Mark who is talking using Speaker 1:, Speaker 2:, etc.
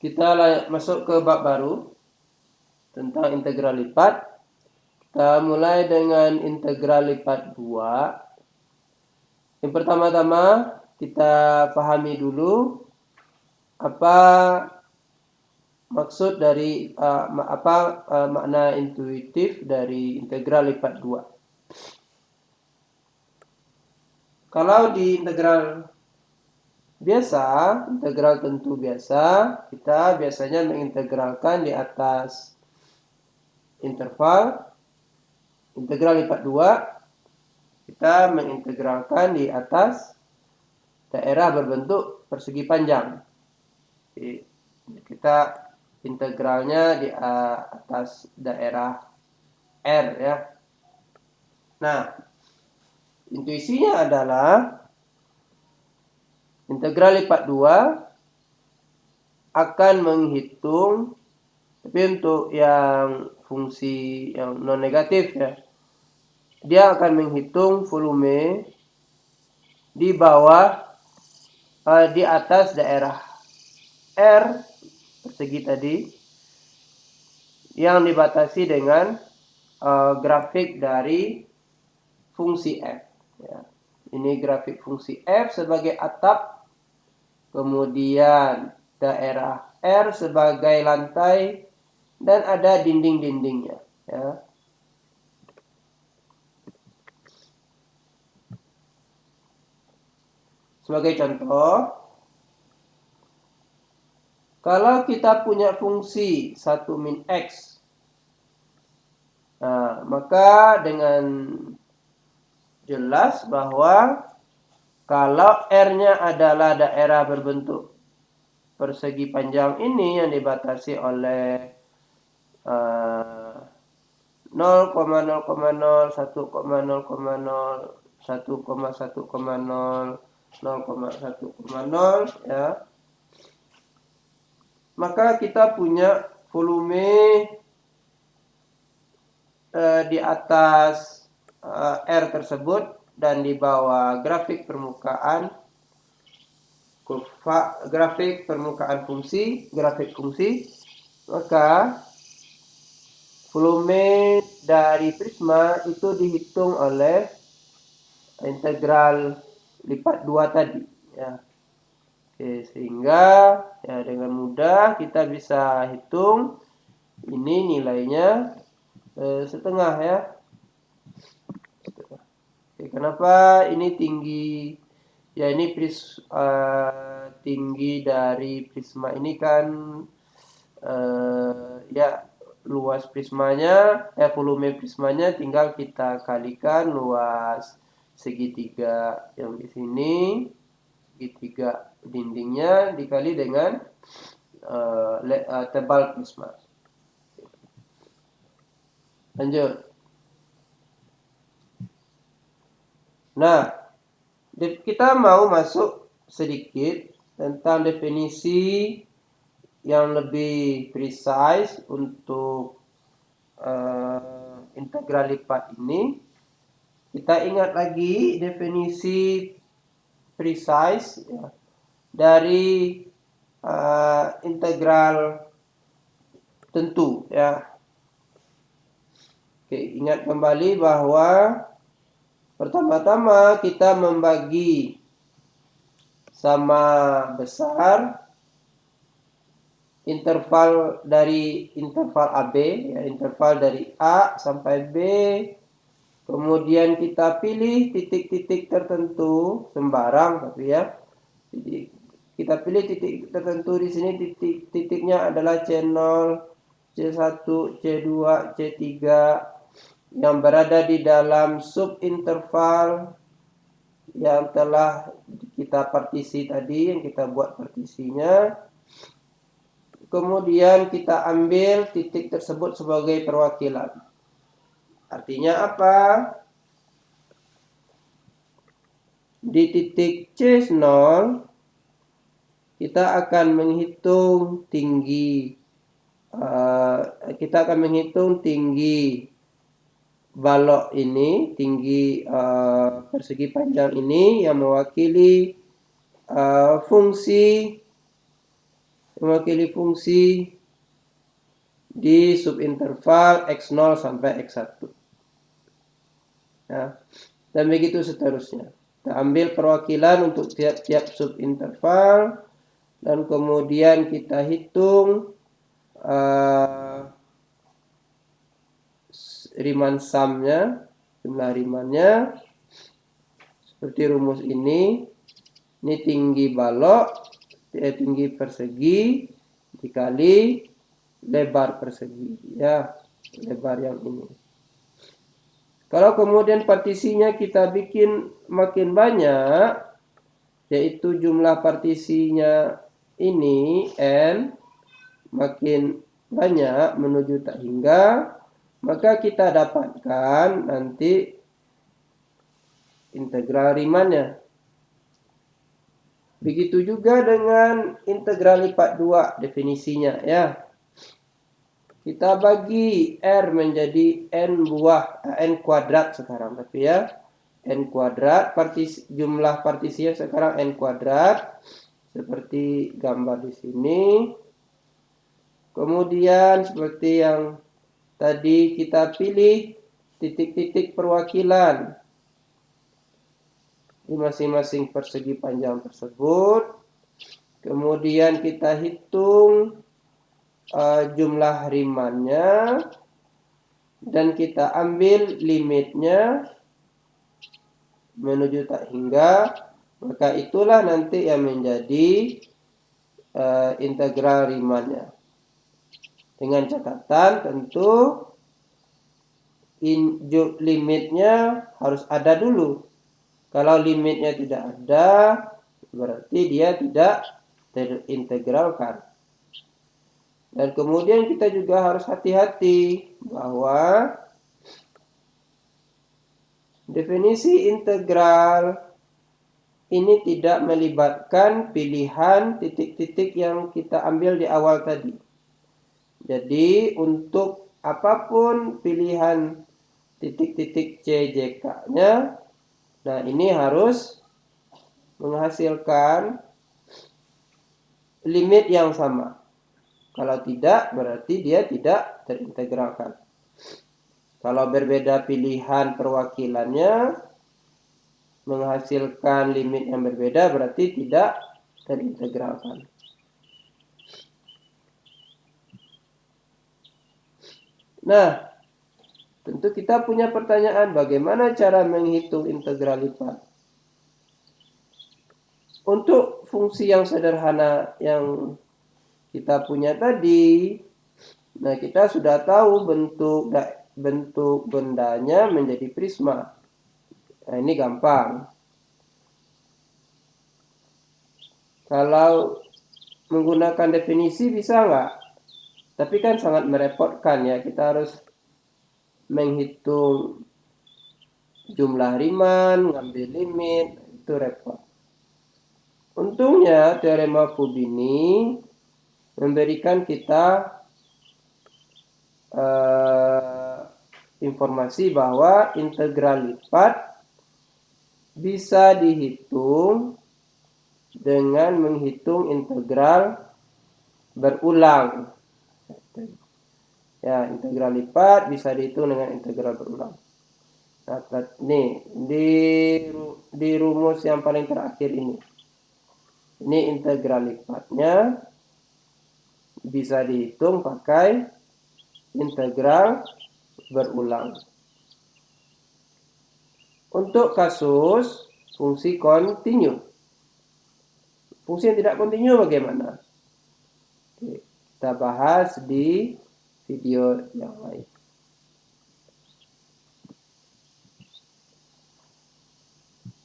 Speaker 1: Kita masuk ke bab baru tentang integral lipat. Kita mulai dengan integral lipat 2. Yang pertama-tama kita pahami dulu apa maksud dari makna intuitif dari integral lipat 2. Kalau di integral biasa, integral tentu biasa, kita biasanya mengintegralkan di atas interval. Integral lipat 2, kita mengintegralkan di atas daerah berbentuk persegi panjang. Jadi, kita integralnya di atas daerah R ya. Nah, intuisinya adalah integral lipat 2 akan menghitung, tapi untuk yang fungsi yang non negatif ya, dia akan menghitung volume di bawah di atas daerah R persegi tadi yang dibatasi dengan grafik dari fungsi f ya. Ini grafik fungsi f sebagai atap, kemudian daerah R sebagai lantai, dan ada dinding-dindingnya ya. Sebagai contoh, kalau kita punya fungsi 1 min x, nah, maka dengan jelas bahwa kalau R-nya adalah daerah berbentuk persegi panjang ini yang dibatasi oleh 0,0,0, 1,0,0, 1,1,0, 0,1,0 ya, maka kita punya volume di atas R tersebut dan di bawah grafik permukaan grafik fungsi, maka volume dari prisma itu dihitung oleh integral lipat 2 tadi ya. Oke, sehingga ya dengan mudah kita bisa hitung ini nilainya setengah ya. Oke, kenapa ini tinggi? Ya ini tinggi dari prisma ini kan ya luas prismanya, volume prismanya tinggal kita kalikan luas segitiga yang di sini, segitiga dindingnya dikali dengan tebal prisma. Lanjut. Nah, kita mau masuk sedikit tentang definisi yang lebih precise untuk integral lipat ini. Kita ingat lagi definisi precise ya, dari integral tentu ya. Oke, ingat kembali bahwa pertama-tama kita membagi sama besar interval dari interval AB ya, interval dari A sampai B. Kemudian kita pilih titik-titik tertentu sembarang tapi ya. Jadi kita pilih titik tertentu di sini, titiknya adalah C0, C1, C2, C3 yang berada di dalam subinterval yang telah kita partisi tadi, yang kita buat partisinya. Kemudian kita ambil titik tersebut sebagai perwakilan. Artinya apa? Di titik C0 kita akan menghitung tinggi balok ini, tinggi persegi panjang ini yang mewakili fungsi mewakili fungsi di subinterval X0 sampai X1. Ya. Dan begitu seterusnya. Kita ambil perwakilan untuk tiap-tiap subinterval dan kemudian kita hitung Riemann sum-nya, jumlah Riemann-nya seperti rumus ini. Ini tinggi balok, tinggi persegi dikali lebar persegi, ya, lebar yang ini. Kalau kemudian partisinya kita bikin makin banyak, yaitu jumlah partisinya ini n makin banyak menuju tak hingga, maka kita dapatkan nanti integral Riemann-nya. Begitu juga dengan integral lipat 2 definisinya, ya. Kita bagi R menjadi n kuadrat sekarang, tapi ya n kuadrat, jumlah partisinya sekarang n kuadrat seperti gambar di sini. Kemudian seperti yang tadi kita pilih titik-titik perwakilan di masing-masing persegi panjang tersebut. Kemudian kita hitung jumlah Riemann-nya dan kita ambil limitnya menuju tak hingga, maka itulah nanti yang menjadi integral Riemann-nya. Dengan catatan tentu limitnya harus ada dulu. Kalau limitnya tidak ada, berarti dia tidak terintegralkan. Dan kemudian kita juga harus hati-hati bahwa definisi integral ini tidak melibatkan pilihan titik-titik yang kita ambil di awal tadi. Jadi untuk apapun pilihan titik-titik C, J, K-nya, nah ini harus menghasilkan limit yang sama. Kalau tidak, berarti dia tidak terintegralkan. Kalau berbeda pilihan perwakilannya, menghasilkan limit yang berbeda, berarti tidak terintegralkan. Nah, tentu kita punya pertanyaan, bagaimana cara menghitung integral lipat? Untuk fungsi yang sederhana yang kita punya tadi, nah kita sudah tahu bentuk bendanya menjadi prisma. Nah ini gampang. Kalau menggunakan definisi bisa nggak? Tapi kan sangat merepotkan ya, kita harus menghitung jumlah Riemann, ngambil limit, itu repot. Untungnya teorema Fubini memberikan kita informasi bahwa integral lipat bisa dihitung dengan menghitung integral berulang. Ya, integral lipat bisa dihitung dengan integral berulang. Nah, nih di rumus yang paling terakhir ini. Ini integral lipatnya bisa dihitung pakai integral berulang. Untuk kasus fungsi kontinu. Fungsi yang tidak kontinu bagaimana? Kita bahas di video yang lain.